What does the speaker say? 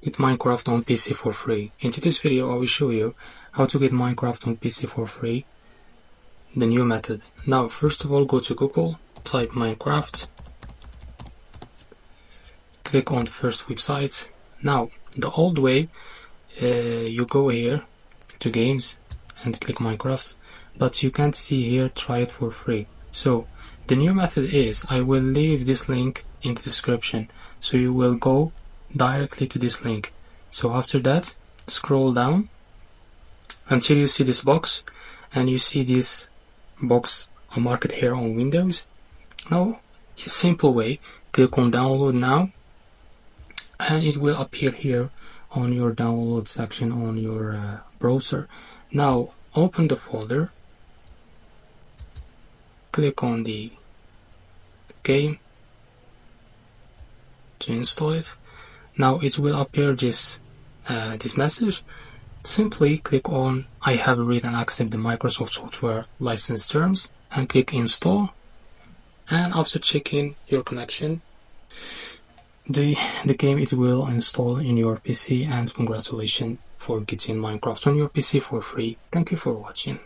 with Minecraft on PC for free. In today's video I will show you how to get Minecraft on PC for free, the new method. Now first of all, go to Google, type Minecraft, click on the first website. Now the old way, you go here to games and click Minecraft, but you can't see here try it for free. So the new method is, I will leave this link in the description, so you will go directly to this link. So after that, scroll down until you see this box, and you see this box marked here on Windows. Now, a simple way, click on download now, and it will appear here on your download section on your browser. Now open the folder, click on the game to install it. Now it will appear this message. Simply click on I have read and accept the Microsoft software license terms and click install, and after checking your connection, the game it will install in your PC, and congratulations for getting Minecraft on your PC for free. Thank you for watching.